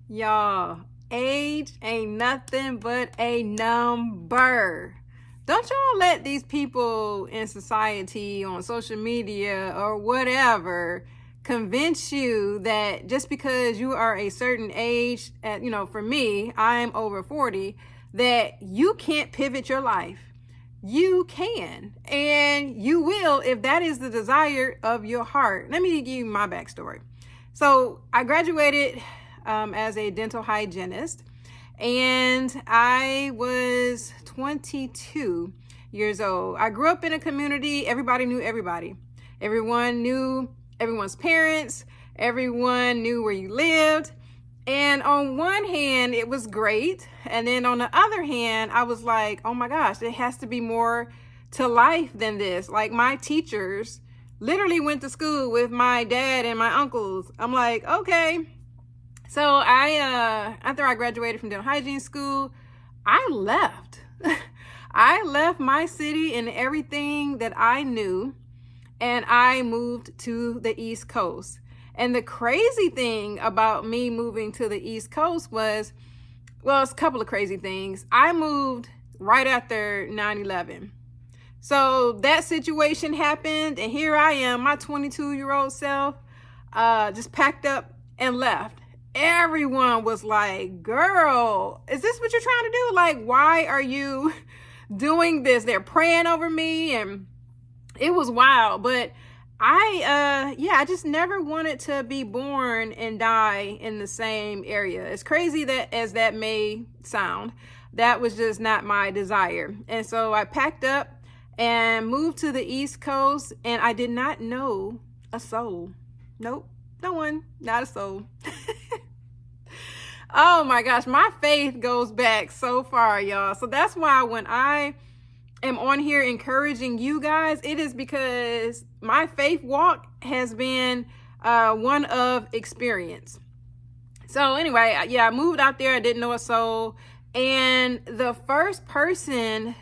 Y'all, age ain't nothing but a number. Don't y'all let these people in society, on social media, or whatever convince you that just because you are a certain age, for me, I'm over 40, that you can't pivot your life. You can, and you will if that is the desire of your heart. Let me give you my backstory. So I graduated as a dental hygienist, and I was 22 years old. I grew up in a community, everybody knew everybody. Everyone knew everyone's parents, everyone knew where you lived. And on one hand, it was great. And then on the other hand, I was like, oh my gosh, there has to be more to life than this. Like, my teachers literally went to school with my dad and my uncles. I'm like, okay. So after I graduated from dental hygiene school, I left. I left my city and everything that I knew, and I moved to the East Coast. And the crazy thing about me moving to the East Coast was, well, it's a couple of crazy things. I moved right after 9/11. So that situation happened, and here I am, my 22-year-old self, just packed up and left. Everyone was like, girl, is this what you're trying to do? Like, why are you doing this? They're praying over me, and it was wild. But I just never wanted to be born and die in the same area. As crazy as that may sound, that was just not my desire. And so I packed up and moved to the East Coast, and I did not know a soul. Nope, no one, not a soul. Oh my gosh, my faith goes back so far, y'all. So that's why when I am on here encouraging you guys, it is because my faith walk has been one of experience. So anyway, I moved out there. I didn't know a soul. And the first person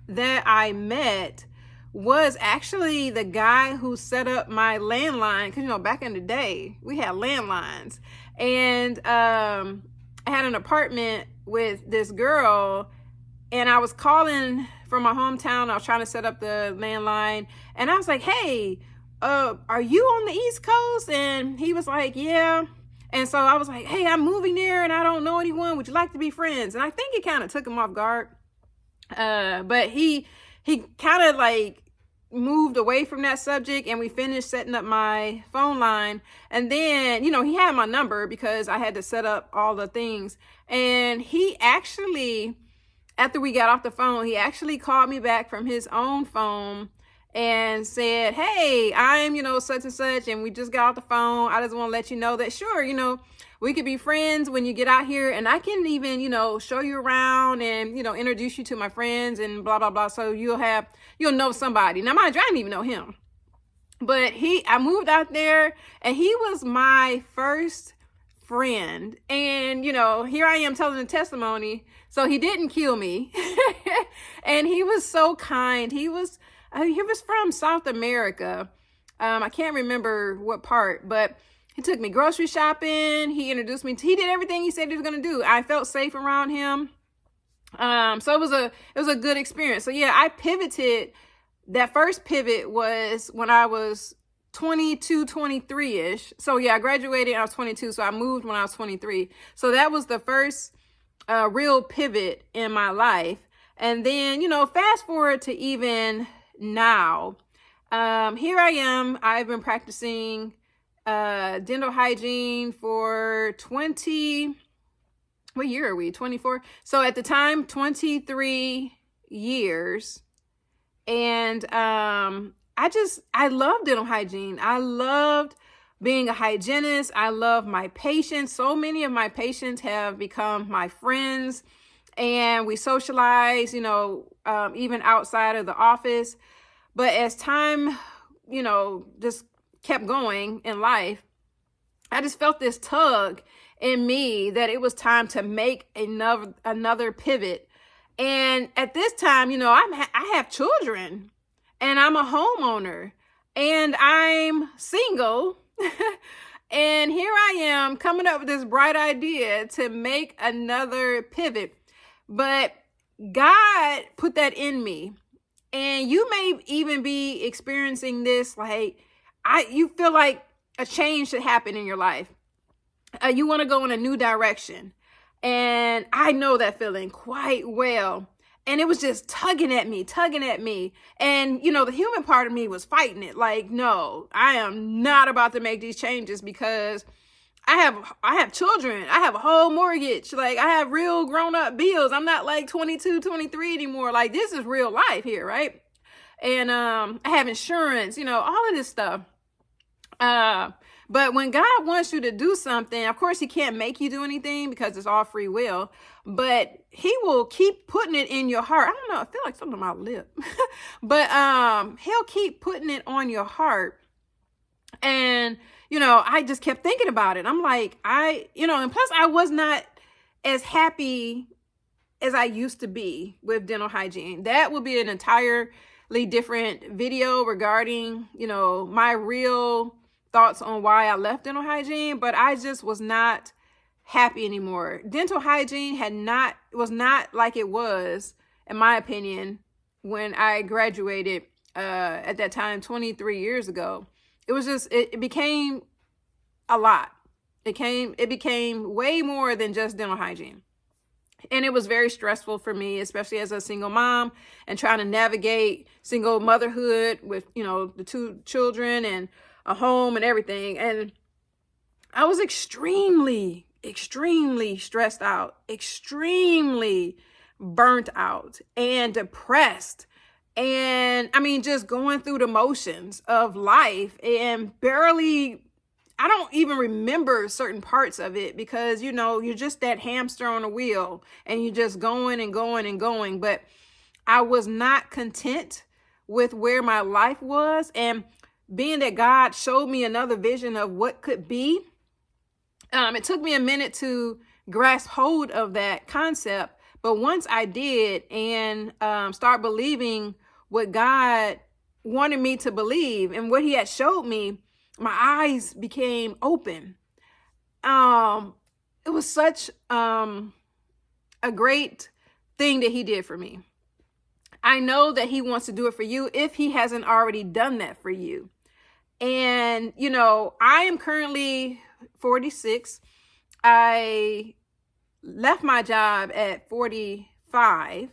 that I met was actually the guy who set up my landline. Because, back in the day, we had landlines. And I had an apartment with this girl, and I was calling from my hometown. I was trying to set up the landline, and I was like, hey, are you on the East Coast? And he was like, yeah. And so I was like, hey, I'm moving there and I don't know anyone. Would you like to be friends? And I think it kind of took him off guard. But he kind of like moved away from that subject, and we finished setting up my phone line. And then, he had my number because I had to set up all the things. And he actually, after we got off the phone, he actually called me back from his own phone and said, hey, I'm, such and such, and we just got off the phone. I just want to let you know that, sure, we could be friends when you get out here, and I can even, show you around and, introduce you to my friends and blah, blah, blah. So you'll know somebody. Now, mind you, I didn't even know him. But I moved out there, and he was my first friend. And, here I am telling the testimony. So he didn't kill me. And he was so kind. He was from South America. I can't remember what part, but he took me grocery shopping. He introduced me. He did everything he said he was going to do. I felt safe around him. So it was a good experience. So yeah, I pivoted. That first pivot was when I was 22, 23-ish. So yeah, I graduated when I was 22. So I moved when I was 23. So that was the first real pivot in my life. And then, fast forward to even now, here I am. I've been practicing dental hygiene for what year are we? 24. So at the time, 23 years. And I love dental hygiene. I loved being a hygienist. I love my patients. So many of my patients have become my friends, and we socialize, even outside of the office. But as time, just kept going in life, I just felt this tug in me that it was time to make another pivot. And at this time, I have children, and I'm a homeowner, and I'm single. And here I am coming up with this bright idea to make another pivot. But God put that in me. And you may even be experiencing this, like you feel like a change should happen in your life. You want to go in a new direction. And I know that feeling quite well. And it was just tugging at me. And, the human part of me was fighting it. Like, no, I am not about to make these changes because I have children. I have a whole mortgage. Like, I have real grown up bills. I'm not like 22, 23 anymore. Like, this is real life here, right? And I have insurance, all of this stuff. But when God wants you to do something, of course, he can't make you do anything because it's all free will, but he will keep putting it in your heart. I don't know. I feel like something on my lip, but, he'll keep putting it on your heart. And, I just kept thinking about it. I'm like, and plus I was not as happy as I used to be with dental hygiene. That will be an entirely different video regarding, my real thoughts on why I left dental hygiene, but I just was not happy anymore. Dental hygiene was not like it was, in my opinion, when I graduated at that time 23 years ago. It was just it became a lot. It became way more than just dental hygiene. And it was very stressful for me, especially as a single mom and trying to navigate single motherhood with, the 2 children and a home and everything. And I was extremely stressed out, extremely burnt out and depressed. And just going through the motions of life and I don't even remember certain parts of it because, you're just that hamster on a wheel and you're just going and going and going. But I was not content with where my life was. And being that God showed me another vision of what could be, it took me a minute to grasp hold of that concept. But once I did and start believing what God wanted me to believe and what he had showed me, my eyes became open. It was such a great thing that he did for me. I know that he wants to do it for you if he hasn't already done that for you. And, I am currently 46. I left my job at 45.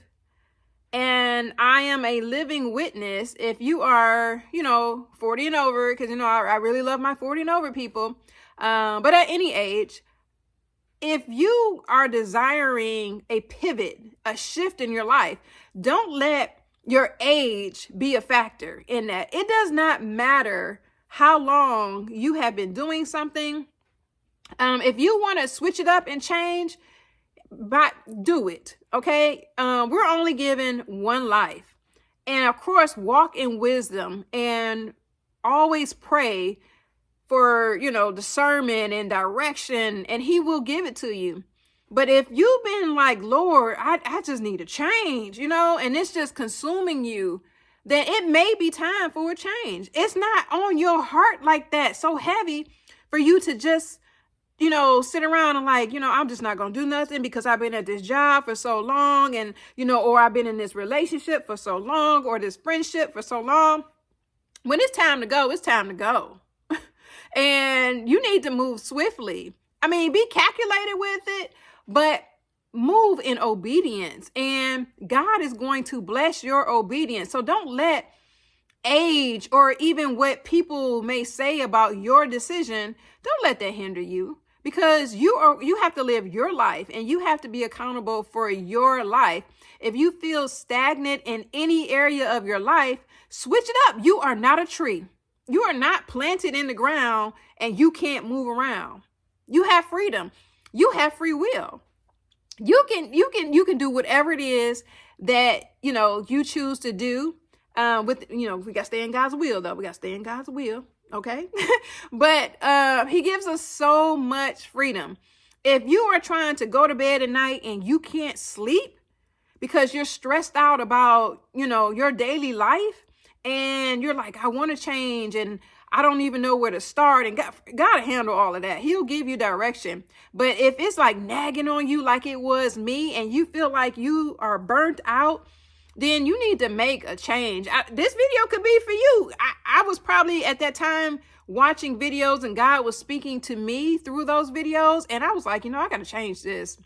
And I am a living witness. If you are, 40 and over, because, I really love my 40 and over people. But at any age, if you are desiring a pivot, a shift in your life, don't let your age be a factor in that. It does not matter how long you have been doing something. If you want to switch it up and change, but do it. Okay. We're only given one life. And of course, walk in wisdom and always pray for, discernment and direction, and he will give it to you. But if you've been like, Lord, I just need a change, and it's just consuming you, then it may be time for a change. It's not on your heart like that, so heavy for you to just, sit around and like, I'm just not going to do nothing because I've been at this job for so long and, or I've been in this relationship for so long or this friendship for so long. When it's time to go, it's time to go. And you need to move swiftly. Be calculated with it, but move in obedience, and God is going to bless your obedience. So don't let age or even what people may say about your decision, don't let that hinder you, because you have to live your life and you have to be accountable for your life. If you feel stagnant in any area of your life, switch it up. You are not a tree. You are not planted in the ground and you can't move around. You have freedom. You have free will. You can do whatever it is that, you choose to do. We got to stay in God's will though. We got to stay in God's will. Okay. But, he gives us so much freedom. If you are trying to go to bed at night and you can't sleep because you're stressed out about, your daily life, and you're like, I want to change and I don't even know where to start. And God to handle all of that. He'll give you direction. But if it's like nagging on you like it was me, and you feel like you are burnt out, then you need to make a change. This video could be for you. I was probably at that time watching videos, and God was speaking to me through those videos. And I was like, I got to change this.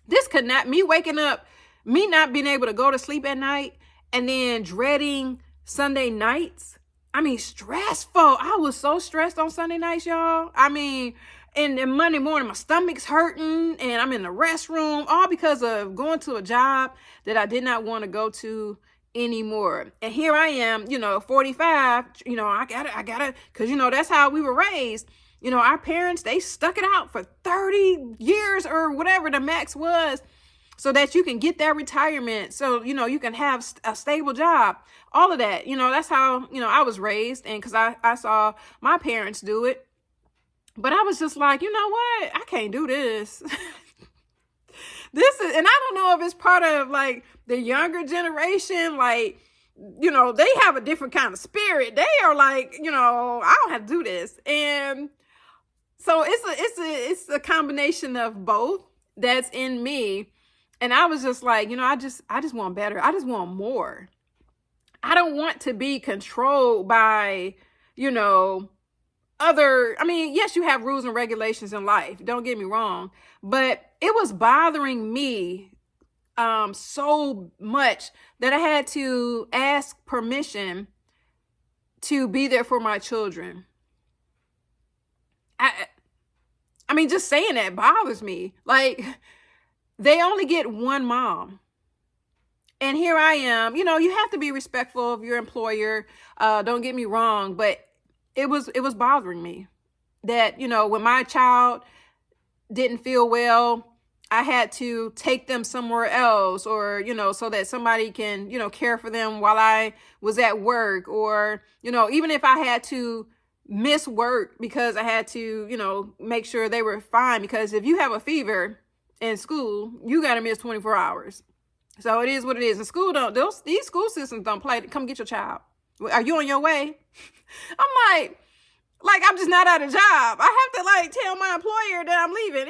This could not, me waking up, me not being able to go to sleep at night, and then dreading Sunday nights. I mean, stressful. I was so stressed on Sunday nights, y'all. I mean, and then Monday morning, my stomach's hurting, and I'm in the restroom, all because of going to a job that I did not want to go to anymore. And here I am, 45, I gotta, because, that's how we were raised. Our parents, they stuck it out for 30 years or whatever the max was, so that you can get that retirement. So, you can have a stable job, all of that. That's how, I was raised, and because I saw my parents do it. But I was just like, you know what? I can't do this. This is, and I don't know if it's part of like the younger generation, like, they have a different kind of spirit. They are like, I don't have to do this. And so it's a combination of both that's in me. And I was just like, I just want better. I just want more. I don't want to be controlled by, yes, you have rules and regulations in life. Don't get me wrong. But it was bothering me so much that I had to ask permission to be there for my children. I mean, just saying that bothers me. Like, they only get one mom. And here I am. You have to be respectful of your employer. Don't get me wrong, but it was bothering me that, when my child didn't feel well, I had to take them somewhere else, or, so that somebody can, care for them while I was at work, or, even if I had to miss work because I had to, make sure they were fine. Because if you have a fever in school, you got to miss 24 hours. So it is what it is. And school these school systems don't play. Come get your child. Are you on your way? I'm like, I'm just not at a job. I have to like tell my employer that I'm leaving.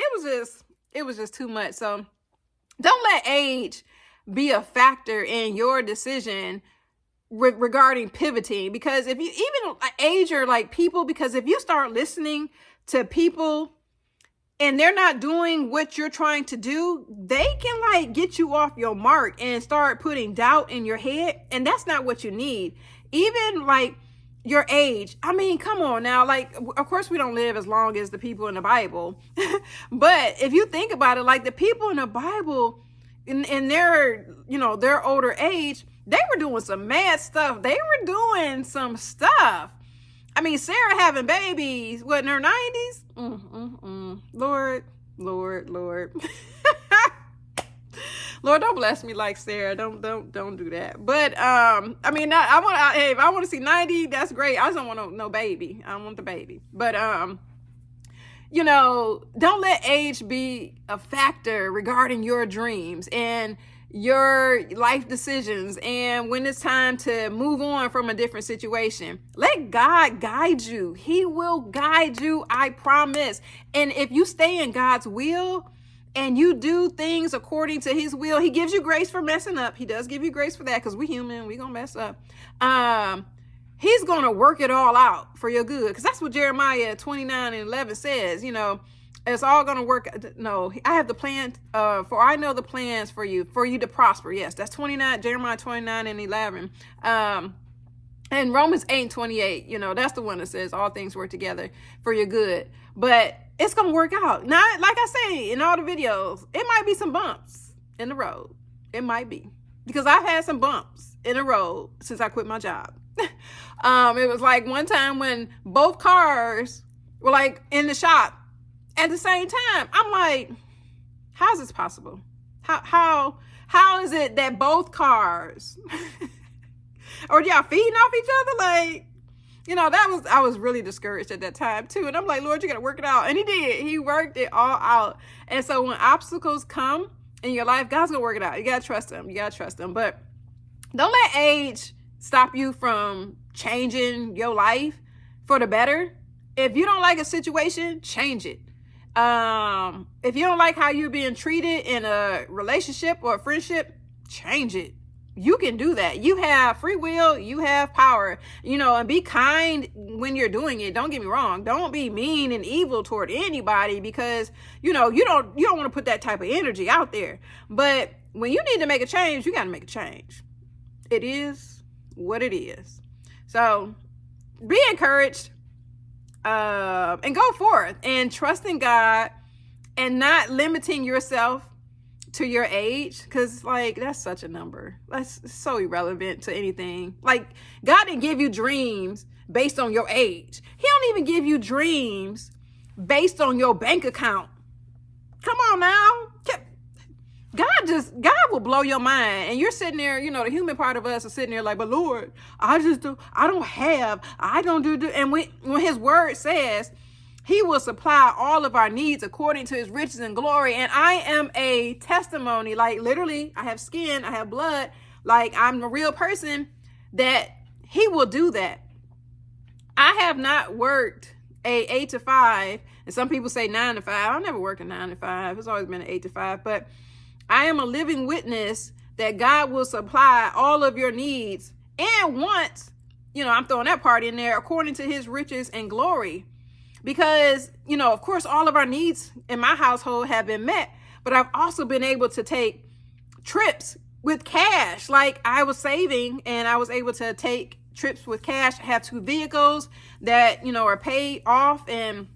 It was just too much. So don't let age be a factor in your decision regarding pivoting. Because if you even age or like people, because if you start listening to people and they're not doing what you're trying to do, they can like get you off your mark and start putting doubt in your head. And that's not what you need. Even like your age. I mean, come on now. Like, of course we don't live as long as the people in the Bible. But if you think about it, like the people in the Bible in their, their older age, they were doing some mad stuff. They were doing some stuff. I mean, Sarah having babies, in her 90s? Lord. Lord, don't bless me like Sarah. Don't do that. But if I want to see 90, that's great. I just don't want no baby. I don't want the baby. But don't let age be a factor regarding your dreams and your life decisions, and when it's time to move on from a different situation. Let God guide you. He will guide you, I promise. And if you stay in God's will and you do things according to his will, he gives you grace for messing up. He does give you grace for that, because we human, we gonna mess up. He's gonna work it all out for your good, because that's what Jeremiah 29:11 says. It's all going to work. No, I have the plan, for I know the plans for you to prosper. Yes, that's Jeremiah 29:11. And Romans 8:28, that's the one that says all things work together for your good. But it's going to work out. Now, like I say in all the videos, it might be some bumps in the road. It might be. Because I've had some bumps in the road since I quit my job. It was like one time when both cars were like in the shop at the same time. I'm like, how is this possible? How is it that both cars or y'all feeding off each other? Like, I was really discouraged at that time too. And I'm like, Lord, you got to work it out. And he did. He worked it all out. And so when obstacles come in your life, God's going to work it out. You got to trust him. But don't let age stop you from changing your life for the better. If you don't like a situation, change it. If you don't like how you're being treated in a relationship or a friendship, change it. You can do that. You have free will, you have power, and be kind when you're doing it. Don't get me wrong. Don't be mean and evil toward anybody, because, you don't want to put that type of energy out there. But when you need to make a change, you got to make a change. It is what it is. So be encouraged, and go forth and trust in God and not limiting yourself to your age, because that's such a number. That's so irrelevant to anything. God didn't give you dreams based on your age. He don't even give you dreams based on your bank account. Come on now. God will blow your mind. And you're sitting there, the human part of us is sitting there like, but Lord, I don't do. And when his word says he will supply all of our needs according to his riches and glory. And I am a testimony, literally, I have skin, I have blood, I'm a real person, that he will do that. I have not worked a 8 to 5, and some people say 9 to 5. I never worked a 9 to 5. It's always been an 8 to 5, but I am a living witness that God will supply all of your needs and wants. I'm throwing that part in there, according to his riches and glory. Because, of course, all of our needs in my household have been met, but I've also been able to take trips with cash. I was saving and I was able to take trips with cash, have 2 vehicles that, are paid off and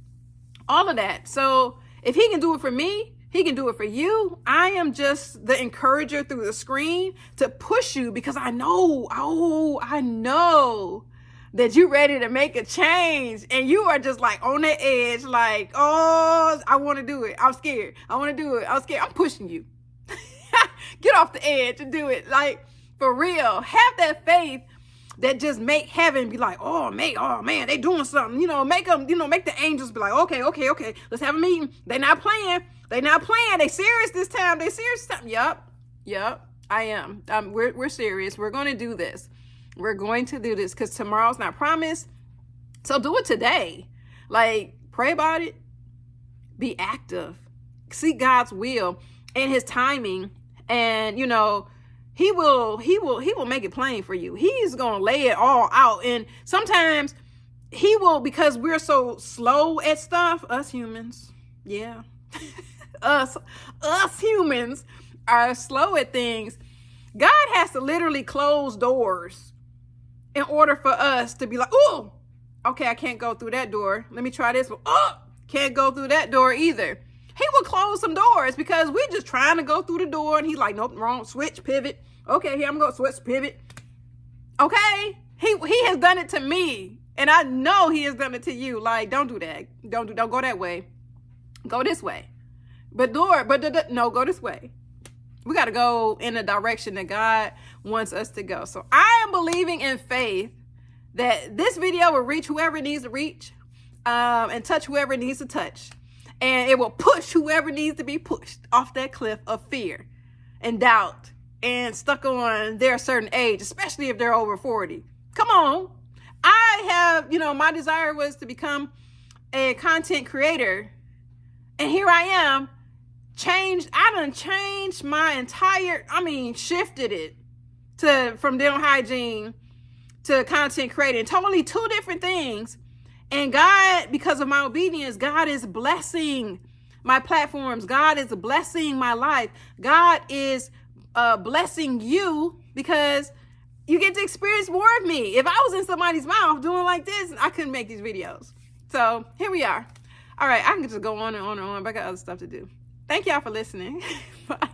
all of that. So if he can do it for me, he can do it for you. I am just the encourager through the screen to push you, because I know that you're ready to make a change, and you are just on the edge, I want to do it. I'm scared. I want to do it. I'm scared. I'm pushing you. Get off the edge and do it. For real. Have that faith that just make heaven be like, oh man, they doing something. Make them, make the angels be like, okay, let's have a meeting. They not playing. They serious this time. Yup. I am. We're serious. We're going to do this. We're going to do this, because tomorrow's not promised. So do it today. Pray about it. Be active. Seek God's will and his timing. And, he will make it plain for you. He's going to lay it all out. And sometimes he will, because we're so slow at stuff, us humans. Yeah. us humans are slow at things. God has to literally close doors in order for us to be like, oh, okay, I can't go through that door. Let me try this one. Oh, can't go through that door either. He will close some doors because we're just trying to go through the door, and he's like, nope, wrong, switch, pivot. Okay, here I'm going to switch, pivot. Okay, he has done it to me, and I know he has done it to you. Don't do that. Don't go that way. Go this way. No, go this way. We got to go in the direction that God wants us to go. So I am believing in faith that this video will reach whoever it needs to reach, and touch whoever it needs to touch. And it will push whoever needs to be pushed off that cliff of fear and doubt and stuck on their certain age, especially if they're over 40. Come on. I have, my desire was to become a content creator. And here I am. I done changed my shifted it from dental hygiene to content creating. Totally 2 different things. And God, because of my obedience, God is blessing my platforms. God is blessing my life. God is blessing you, because you get to experience more of me. If I was in somebody's mouth doing like this, I couldn't make these videos. So here we are. All right, I can just go on and on and on, but I got other stuff to do. Thank y'all for listening. Bye.